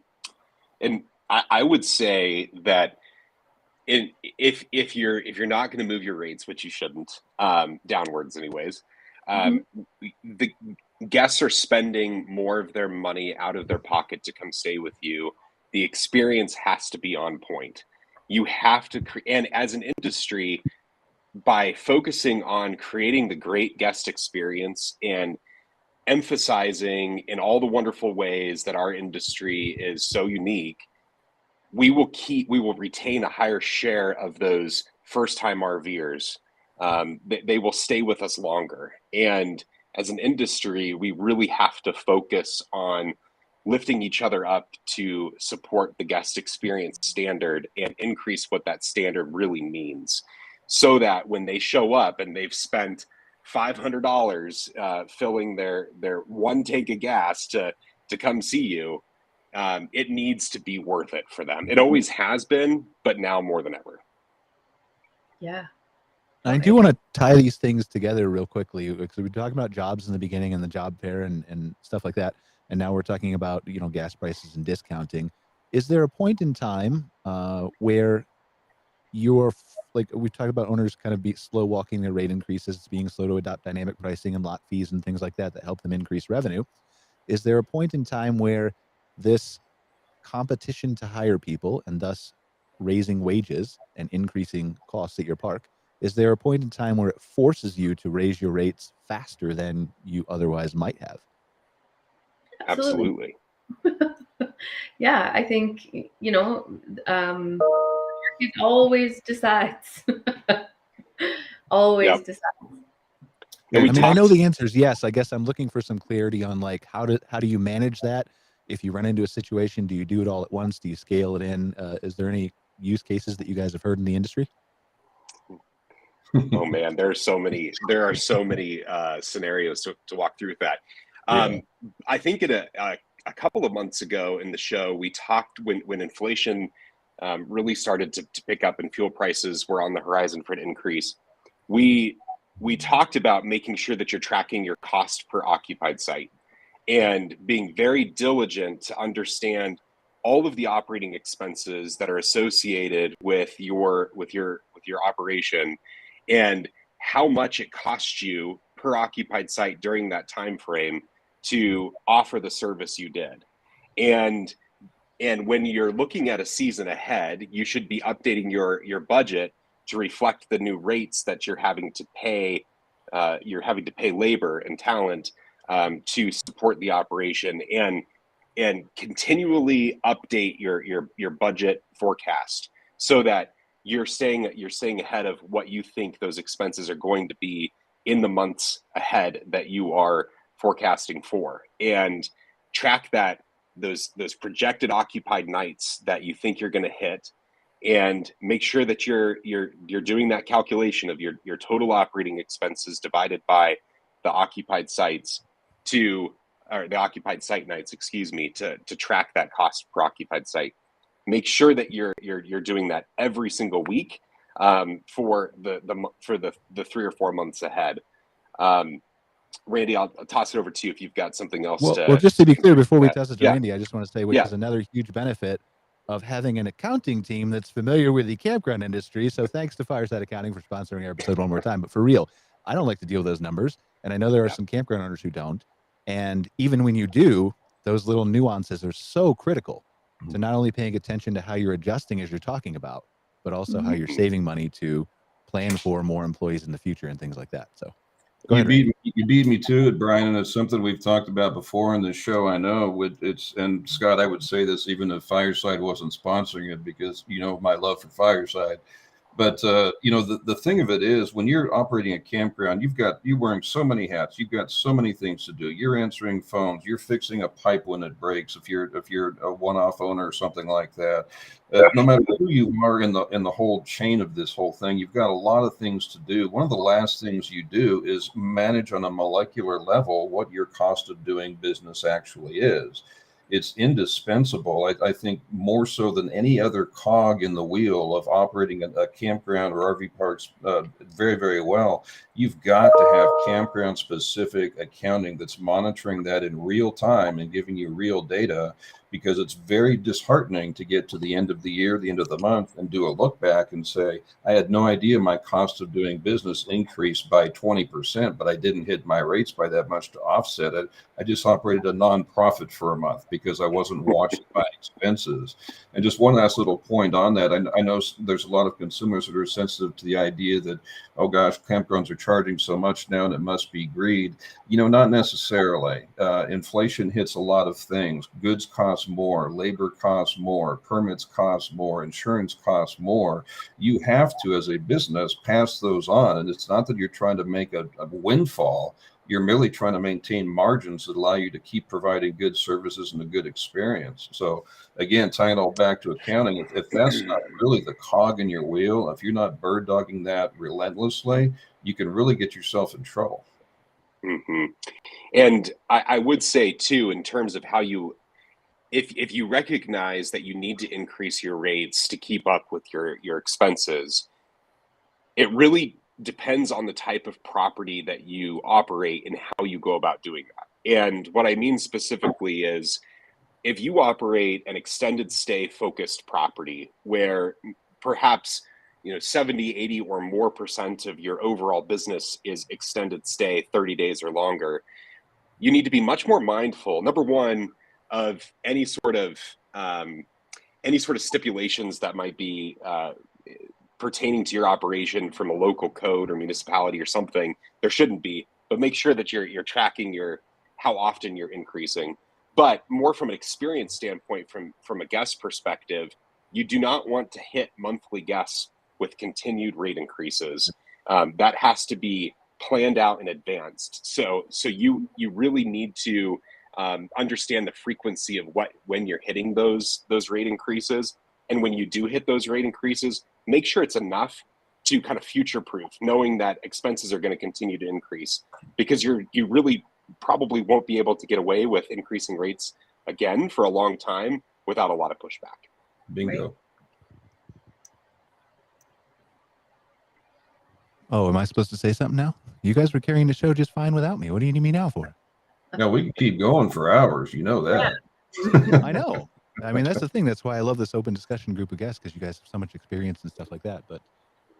And I would say that if you're not going to move your rates, which you shouldn't, downwards anyways, the guests are spending more of their money out of their pocket to come stay with you. The experience has to be on point. You have to, and as an industry, by focusing on creating the great guest experience and emphasizing in all the wonderful ways that our industry is so unique, we will retain a higher share of those first-time RVers. They will stay with us longer. And as an industry, we really have to focus on lifting each other up to support the guest experience standard and increase what that standard really means, so that when they show up and they've spent $500 filling their one tank of gas to come see you, it needs to be worth it for them. It always has been, but now more than ever. Yeah. I do want to tie these things together real quickly, because we were talking about jobs in the beginning and the job fair and stuff like that. And now we're talking about, gas prices and discounting. Is there a point in time where you're like, we talked about owners kind of be slow walking their rate increases, being slow to adopt dynamic pricing and lot fees and things like that help them increase revenue? Is there a point in time where this competition to hire people, and thus raising wages and increasing costs at your park, is there a point in time where it forces you to raise your rates faster than you otherwise might have? Absolutely. Yeah, I think, it always decides. Always decides. I know the answer is yes. I guess I'm looking for some clarity on like how do you manage that? If you run into a situation, do you do it all at once? Do you scale it in? Is there any use cases that you guys have heard in the industry? Oh man, there are so many scenarios to walk through with that. I think a couple of months ago in the show, we talked when inflation really started to pick up and fuel prices were on the horizon for an increase. We talked about making sure that you're tracking your cost per occupied site and being very diligent to understand all of the operating expenses that are associated with your operation and how much it costs you per occupied site during that time frame to offer the service you did. And when you're looking at a season ahead, you should be updating your budget to reflect the new rates that you're having to pay. You're having to pay labor and talent to support the operation, and continually update your budget forecast so that you're staying ahead of what you think those expenses are going to be in the months ahead that you are forecasting for, and track those projected occupied nights that you think you're going to hit, and make sure that you're doing that calculation of your total operating expenses divided by the occupied sites or the occupied site nights, to track that cost per occupied site. Make sure that you're doing that every single week for the 3 or 4 months ahead. Randy, I'll toss it over to you if you've got something else. Well, just to be clear, before we toss it to Randy, I just want to say, which is another huge benefit of having an accounting team that's familiar with the campground industry. So thanks to Fireside Accounting for sponsoring our episode one more time. But for real, I don't like to deal with those numbers. And I know there are some campground owners who don't. And even when you do, those little nuances are so critical to not only paying attention to how you're adjusting as you're talking about, but also how you're saving money to plan for more employees in the future and things like that. So you beat me to it, Brian, and it's something we've talked about before in this show. I know and Scott, I would say this even if Fireside wasn't sponsoring it, because my love for Fireside. But the thing of it is, when you're operating a campground, you're wearing so many hats. You've got so many things to do. You're answering phones. You're fixing a pipe when it breaks. If you're a one-off owner or something like that, no matter who you are in the whole chain of this whole thing, you've got a lot of things to do. One of the last things you do is manage on a molecular level what your cost of doing business actually is. It's indispensable, I think, more so than any other cog in the wheel of operating a campground or RV parks very, very well. You've got to have campground specific accounting that's monitoring that in real time and giving you real data because it's very disheartening to get to the end of the year, the end of the month, and do a look back and say, I had no idea my cost of doing business increased by 20%, but I didn't hit my rates by that much to offset it. I just operated a non-profit for a month because I wasn't watching my expenses. And just one last little point on that. I know there's a lot of consumers that are sensitive to the idea that, oh gosh, campgrounds are charging so much now and it must be greed. Not necessarily. Inflation hits a lot of things. Goods cost more, labor costs more, permits cost more, insurance costs more. You have to, as a business, pass those on. And it's not that you're trying to make a windfall. You're merely trying to maintain margins that allow you to keep providing good services and a good experience. So again, tying it all back to accounting, if that's not really the cog in your wheel, if you're not bird dogging that relentlessly, you can really get yourself in trouble. Mm-hmm. And I would say too, in terms of how you, if you recognize that you need to increase your rates to keep up with your expenses, it really depends on the type of property that you operate and how you go about doing that. And what I mean specifically is, if you operate an extended stay focused property where perhaps 70, 80 or more % of your overall business is extended stay, 30 days or longer, you need to be much more mindful, number one, of any sort of stipulations that might be pertaining to your operation from a local code or municipality or something. There shouldn't be, but make sure that you're tracking how often you're increasing. But more from an experience standpoint, from a guest perspective, you do not want to hit monthly guests with continued rate increases. That has to be planned out in advance. So you really need to understand the frequency of when you're hitting those rate increases. And when you do hit those rate increases, make sure it's enough to kind of future-proof, knowing that expenses are going to continue to increase, because you really probably won't be able to get away with increasing rates again for a long time without a lot of pushback. Bingo. Right. Oh, am I supposed to say something now? You guys were carrying the show just fine without me. What do you need me now for? No, we can keep going for hours. You know that. Yeah. I know. I mean, that's the thing. That's why I love this open discussion group of guests, because you guys have so much experience and stuff like that. But,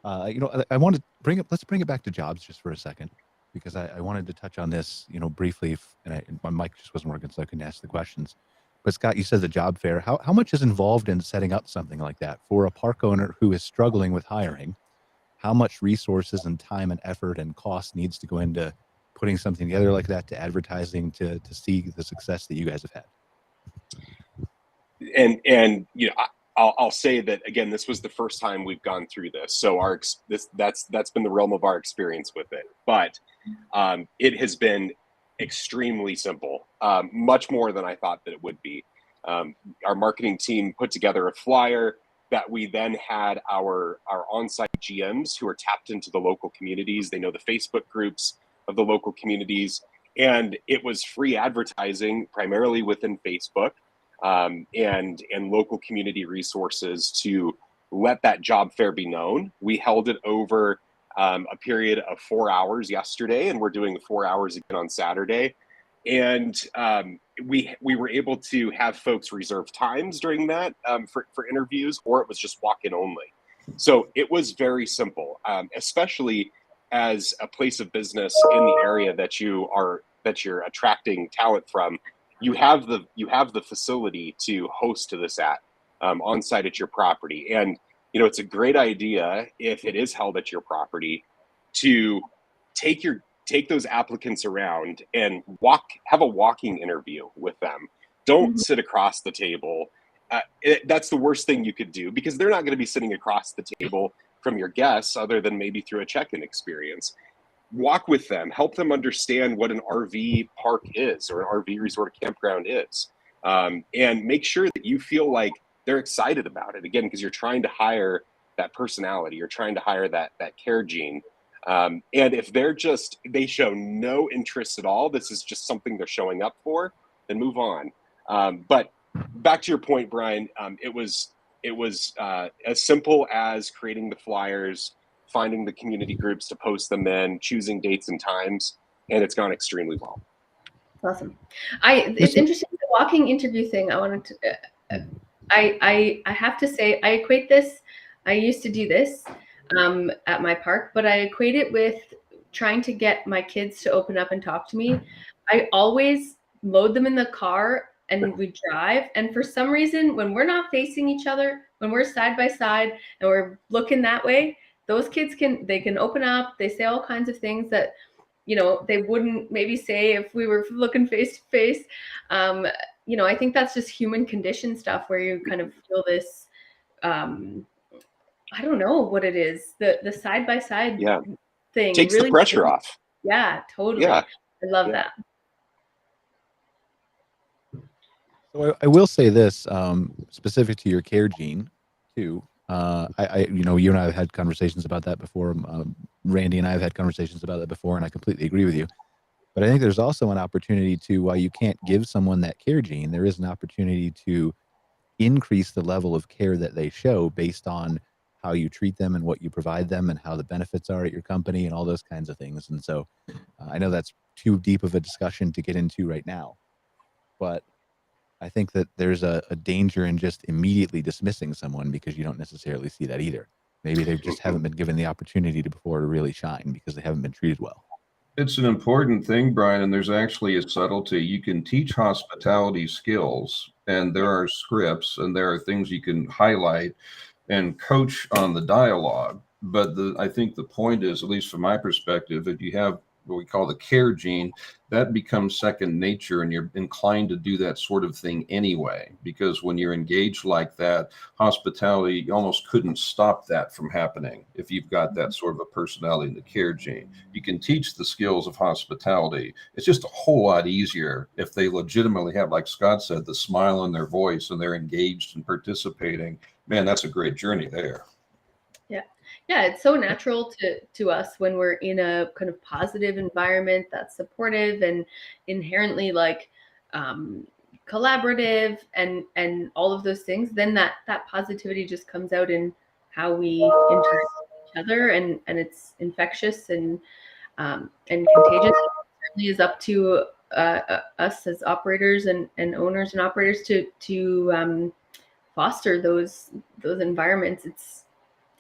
I want to let's bring it back to jobs just for a second, because I wanted to touch on this, briefly. And my mic just wasn't working, so I couldn't ask the questions. But Scott, you said the job fair. How much is involved in setting up something like that for a park owner who is struggling with hiring? How much resources and time and effort and cost needs to go into putting something together like that, to advertising, to see the success that you guys have had? And I'll say that again, this was the first time we've gone through this, so that's been the realm of our experience with it. But it has been extremely simple, much more than I thought that it would be. Our marketing team put together a flyer that we then had our on-site GMs who are tapped into the local communities. They know the Facebook groups of the local communities, and it was free advertising primarily within Facebook and local community resources to let that job fair be known. We held it over a period of 4 hours yesterday, and we're doing 4 hours again on Saturday. And we were able to have folks reserve times during that for interviews, or it was just walk-in only. So it was very simple, especially as a place of business in the area that you're attracting talent from. You have the facility to host to this at on site at your property, and it's a great idea, if it is held at your property, to take those applicants around and have a walking interview with them. Don't sit across the table. That's the worst thing you could do, because they're not going to be sitting across the table from your guests other than maybe through a check-in experience. Walk with them, help them understand what an RV park is, or an RV resort campground is, and make sure that you feel like they're excited about it, again, because you're trying to hire that personality, you're trying to hire that care gene. And if they show no interest at all, this is just something they're showing up for, then move on. But back to your point, Brian, it was as simple as creating the flyers, finding the community groups to post them in, choosing dates and times, and it's gone extremely well. Awesome. It's interesting to walking interview thing, I wanted to, I have to say, I equate this, I used to do this at my park, but I equate it with trying to get my kids to open up and talk to me. I always load them in the car and we drive. And for some reason, when we're not facing each other, when we're side by side and we're looking that way, those kids can open up. They say all kinds of things that, they wouldn't maybe say if we were looking face to face. I think that's just human condition stuff where you kind of feel this, I don't know what it is. The side by side thing takes really the pressure off. Yeah, totally. Yeah. I love that. So I will say this, specific to your care gene, too. You and I have had conversations about that before. Randy and I have had conversations about that before, and I completely agree with you. But I think there's also an opportunity to, while you can't give someone that care gene, there is an opportunity to increase the level of care that they show based on how you treat them and what you provide them and how the benefits are at your company and all those kinds of things. And so I know that's too deep of a discussion to get into right now, but I think that there's a danger in just immediately dismissing someone because you don't necessarily see that either. Maybe they just haven't been given the opportunity before to really shine because they haven't been treated well. It's an important thing, Brian, and there's actually a subtlety. You can teach hospitality skills, and there are scripts, and there are things you can highlight and coach on the dialogue. But I think the point is, at least from my perspective, if you have what we call the care gene, that becomes second nature, and you're inclined to do that sort of thing anyway, because when you're engaged like that, hospitality, you almost couldn't stop that from happening if you've got that sort of a personality in the care gene. You can teach the skills of hospitality. It's just a whole lot easier if they legitimately have, like Scott said, the smile in their voice and they're engaged and participating. Man, that's a great journey there. Yeah, it's so natural to us when we're in a kind of positive environment that's supportive and inherently collaborative and all of those things. Then that positivity just comes out in how we interact with each other, and it's infectious and contagious. It certainly is up to us as operators and owners and operators to foster those environments. It's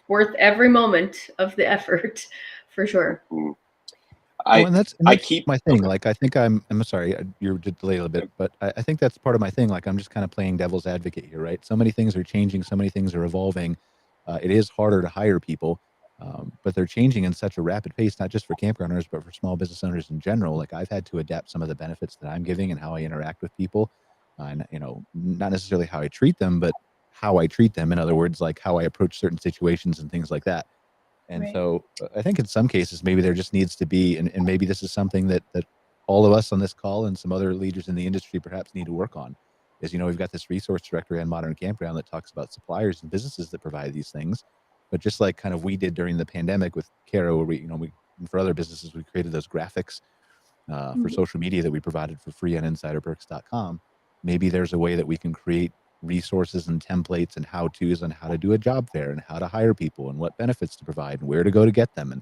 worth every moment of the effort, for sure. And that's my thing. Like, I think I'm sorry, you're delayed a little bit, but I think that's part of my thing. Like, I'm just kind of playing devil's advocate here, right? So many things are changing, so many things are evolving. It is harder to hire people, but they're changing in such a rapid pace, not just for campground owners, but for small business owners in general. Like, I've had to adapt some of the benefits that I'm giving and how I interact with people, and not necessarily how I treat them, but how I treat them. In other words, like how I approach certain situations and things like that. And Right. So I think in some cases, maybe there just needs to be, and maybe this is something that all of us on this call and some other leaders in the industry perhaps need to work on, is, we've got this resource director in Modern Campground that talks about suppliers and businesses that provide these things. But just like kind of we did during the pandemic with Cara, where we and for other businesses, we created those graphics for social media that we provided for free on insiderperks.com. Maybe there's a way that we can create resources and templates and how-tos on how to do a job fair and how to hire people and what benefits to provide and where to go to get them. And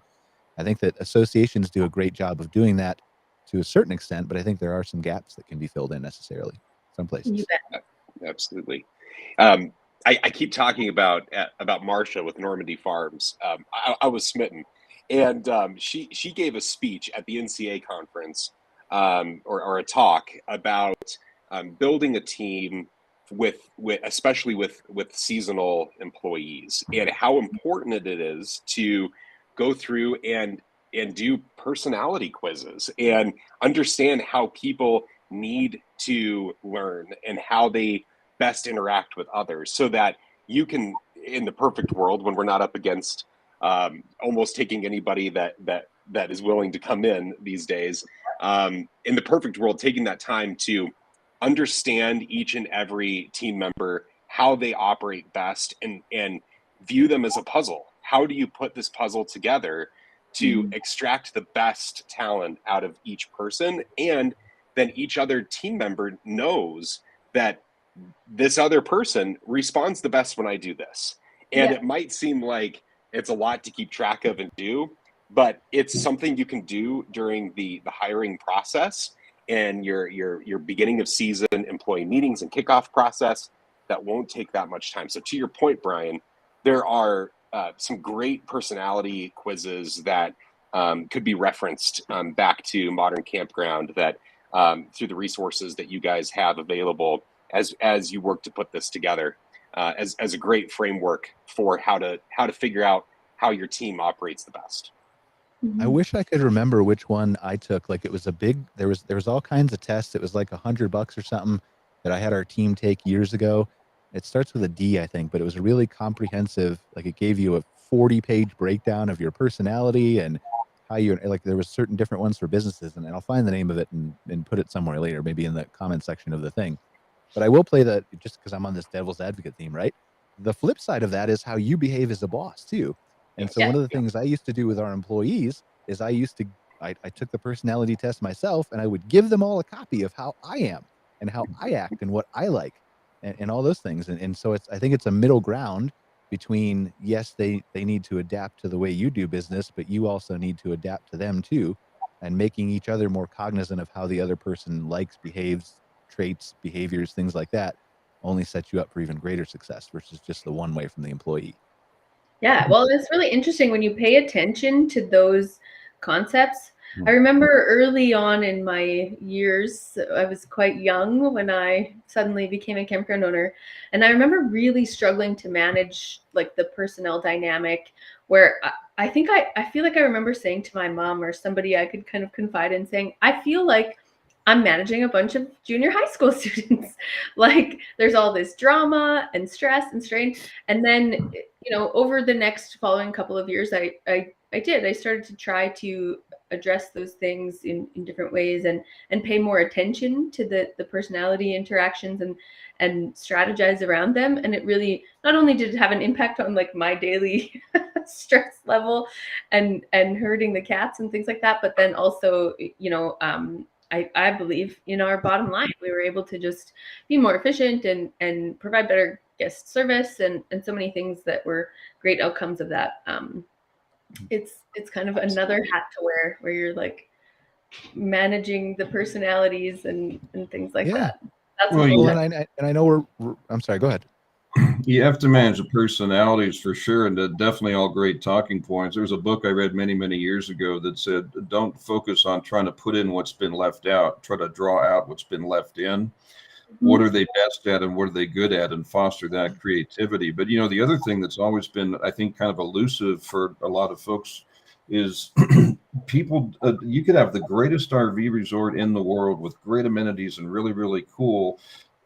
I think that associations do a great job of doing that to a certain extent, but I think there are some gaps that can be filled in necessarily some places. You bet. Absolutely. I keep talking about Marsha with Normandy Farms. I was smitten, and she gave a speech at the NCA conference, or a talk about building a team especially with seasonal employees, and how important it is to go through and do personality quizzes and understand how people need to learn and how they best interact with others, so that you can, in the perfect world, when we're not up against almost taking anybody that is willing to come in these days, in the perfect world, taking that time to understand each and every team member, how they operate best, and view them as a puzzle. How do you put this puzzle together to extract the best talent out of each person? And then each other team member knows that this other person responds the best when I do this. And it might seem like it's a lot to keep track of and do, but it's something you can do during the hiring process. in your beginning of season employee meetings and kickoff process that won't take that much time. So to your point, Brian, there are some great personality quizzes that could be referenced back to Modern Campground that through the resources that you guys have available as you work to put this together as a great framework for how to figure out how your team operates the best. I wish I could remember which one I took. Like, it was a big, there was all kinds of tests. It was like $100 or something that I had our team take years ago. It starts with a D, I think, but it was a really comprehensive, like it gave you a 40-page breakdown of your personality and how you, like there was certain different ones for businesses, and I'll find the name of it and put it somewhere later, maybe in the comment section of the thing. But I will play that just because I'm on this devil's advocate theme, right? The flip side of that is how you behave as a boss too. And so one of the things I used to do with our employees is I took the personality test myself, and I would give them all a copy of how I am and how I act and what I like and all those things. And so I think it's a middle ground between, yes, they need to adapt to the way you do business, but you also need to adapt to them too, and making each other more cognizant of how the other person likes, behaves, traits, behaviors, things like that only sets you up for even greater success versus just the one way from the employee. Yeah, well, it's really interesting when you pay attention to those concepts. I remember early on in my years, I was quite young when I suddenly became a campground owner. And I remember really struggling to manage like the personnel dynamic where I think I feel like I remember saying to my mom or somebody I could kind of confide in saying, I feel like I'm managing a bunch of junior high school students. Like there's all this drama and stress and strain. And then, over the next following couple of years, I started to try to address those things in different ways and pay more attention to the personality interactions and strategize around them. And it really, not only did it have an impact on like my daily stress level and herding the cats and things like that, but then also, I believe in our bottom line, we were able to just be more efficient and provide better guest service and so many things that were great outcomes of that. It's kind of another hat to wear where you're like managing the personalities and things like that. That's and I know I'm sorry, go ahead. You have to manage the personalities for sure, and definitely all great talking points. There was a book I read many, many years ago that said, don't focus on trying to put in what's been left out, try to draw out what's been left in. What are they best at and what are they good at, and foster that creativity. But, the other thing that's always been, I think, kind of elusive for a lot of folks is people, you could have the greatest RV resort in the world with great amenities and really, really cool.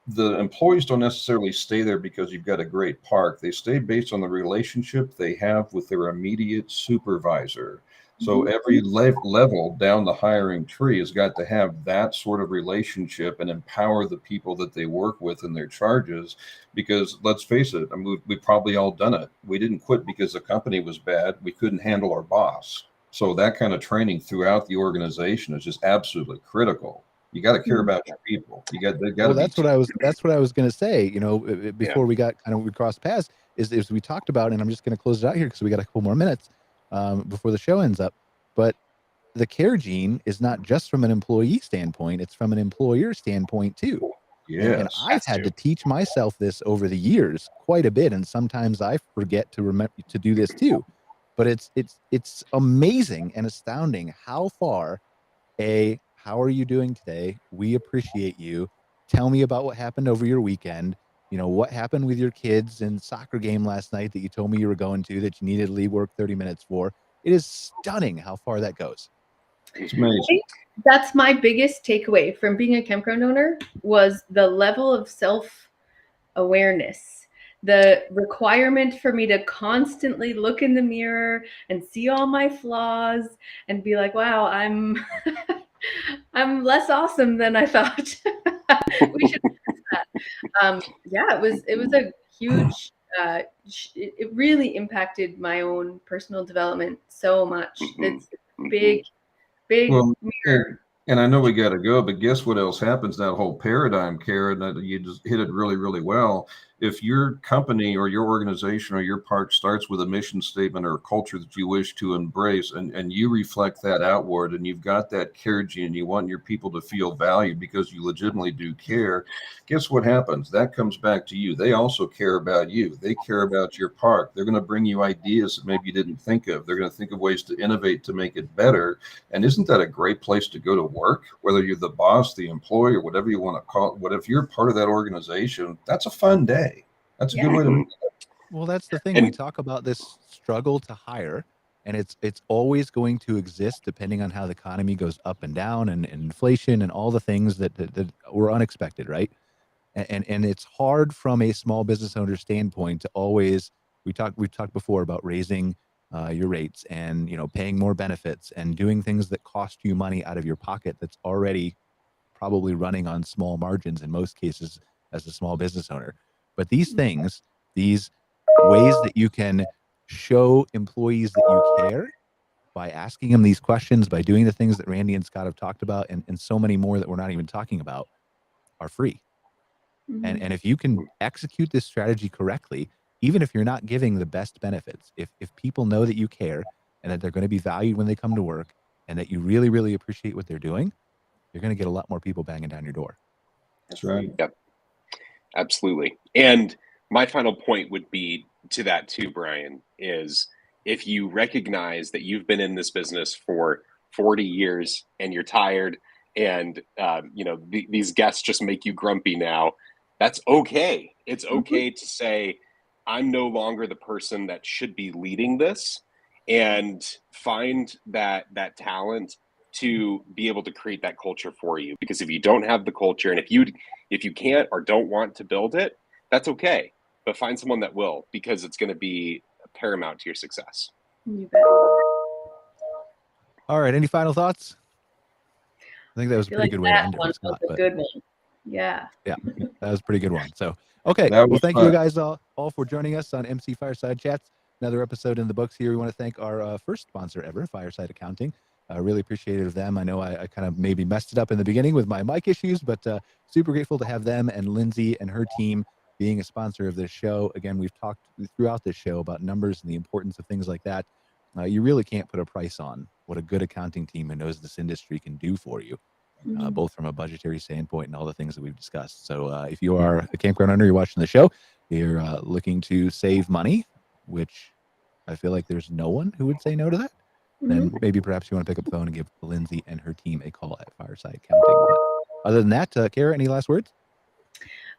The employees don't necessarily stay there because you've got a great park. They stay based on the relationship they have with their immediate supervisor. So every level down the hiring tree has got to have that sort of relationship and empower the people that they work with in their charges. Because let's face it, we've probably all done it. We didn't quit because the company was bad. We couldn't handle our boss. So that kind of training throughout the organization is just absolutely critical. You got to care about your people. That's what I was going to say. Before we crossed paths, is we talked about, and I'm just going to close it out here because we got a couple more minutes before the show ends up. But the care gene is not just from an employee standpoint; it's from an employer standpoint too. Yes, and I've had to teach myself this over the years quite a bit, and sometimes I forget to remember to do this too. But it's amazing and astounding how far how are you doing today? We appreciate you. Tell me about what happened over your weekend. What happened with your kids in soccer game last night that you told me you were going to, that you needed to leave work 30 minutes for. It is stunning how far that goes. It's amazing. I think that's my biggest takeaway from being a campground owner was the level of self-awareness. The requirement for me to constantly look in the mirror and see all my flaws and be like, wow, I'm less awesome than I thought. We should fix that. It was a huge, it really impacted my own personal development so much. It's big mirror. And I know we got to go, but guess what else happens? That whole paradigm, Cara, that you just hit it really, really well. if your company or your organization or your park starts with a mission statement or a culture that you wish to embrace, and you reflect that outward, and you've got that care gene, you want your people to feel valued because you legitimately do care, guess what happens? That comes back to you. They also care about you. They care about your park. They're going to bring you ideas that maybe you didn't think of. They're going to think of ways to innovate to make it better. And isn't that a great place to go to work? Whether you're the boss, the employee, or whatever you want to call it, if you're part of that organization, that's a fun day. That's a good way to make it. Well, that's the thing. We talk about this struggle to hire, and it's always going to exist depending on how the economy goes up and down, and inflation and all the things that were unexpected, right? And it's hard from a small business owner standpoint to always, we've talked before about raising your rates and, you know, paying more benefits and doing things that cost you money out of your pocket that's already probably running on small margins in most cases as a small business owner. But these things, these ways that you can show employees that you care by asking them these questions, by doing the things that Randy and Scott have talked about, and so many more that we're not even talking about, are free. And if you can execute this strategy correctly, even if you're not giving the best benefits, if people know that you care and that they're going to be valued when they come to work and that you really, really appreciate what they're doing, you're going to get a lot more people banging down your door. That's right. Yep. Absolutely. And my final point would be to that too, Brian, is if you recognize that you've been in this business for 40 years and you're tired and, these guests just make you grumpy now, that's okay. It's okay to say, I'm no longer the person that should be leading this, and find that talent to be able to create that culture for you. Because if you don't have the culture, and if you can't or don't want to build it, that's okay. But find someone that will, because it's going to be paramount to your success. You bet. All right. Any final thoughts? I think that was a pretty good way to end it. That one was a good one. Yeah. Yeah, that was a pretty good one. So, okay. That Well, was thank fun. you guys all for joining us on MC Fireside Chats. Another episode in the books here. We want to thank our first sponsor ever, Fireside Accounting. Really appreciative of them. I know I kind of maybe messed it up in the beginning with my mic issues, but super grateful to have them and Lindsay and her team being a sponsor of this show. Again, we've talked throughout this show about numbers and the importance of things like that. You really can't put a price on what a good accounting team who knows this industry can do for you, both from a budgetary standpoint and all the things that we've discussed. So if you are a campground owner, you're watching the show, you're looking to save money, which I feel like there's no one who would say no to that, then maybe perhaps you want to pick up the phone and give Lindsay and her team a call at Fireside Accounting. But other than that, Cara, any last words?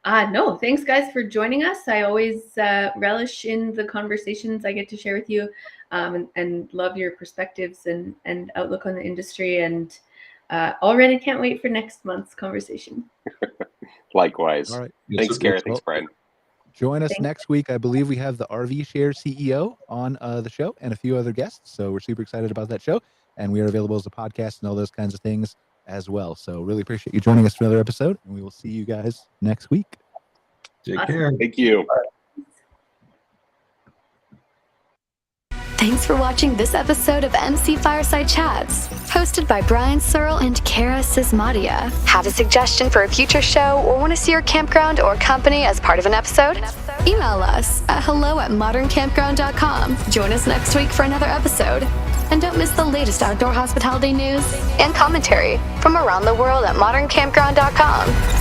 No, thanks guys for joining us. I always relish in the conversations I get to share with you, and love your perspectives and outlook on the industry, and already can't wait for next month's conversation. Likewise. All right. Thanks, Cara. Thanks, Brian. Join us next week. I believe we have the RV Share CEO on the show and a few other guests. So we're super excited about that show. And we are available as a podcast and all those kinds of things as well. So really appreciate you joining us for another episode. And we will see you guys next week. Take care. Thank you. Thanks for watching this episode of MC Fireside Chats, hosted by Brian Searl and Cara Csizmadia. Have a suggestion for a future show or want to see your campground or company as part of an episode? Email us at hello@moderncampground.com. Join us next week for another episode. And don't miss the latest outdoor hospitality news and commentary from around the world at moderncampground.com.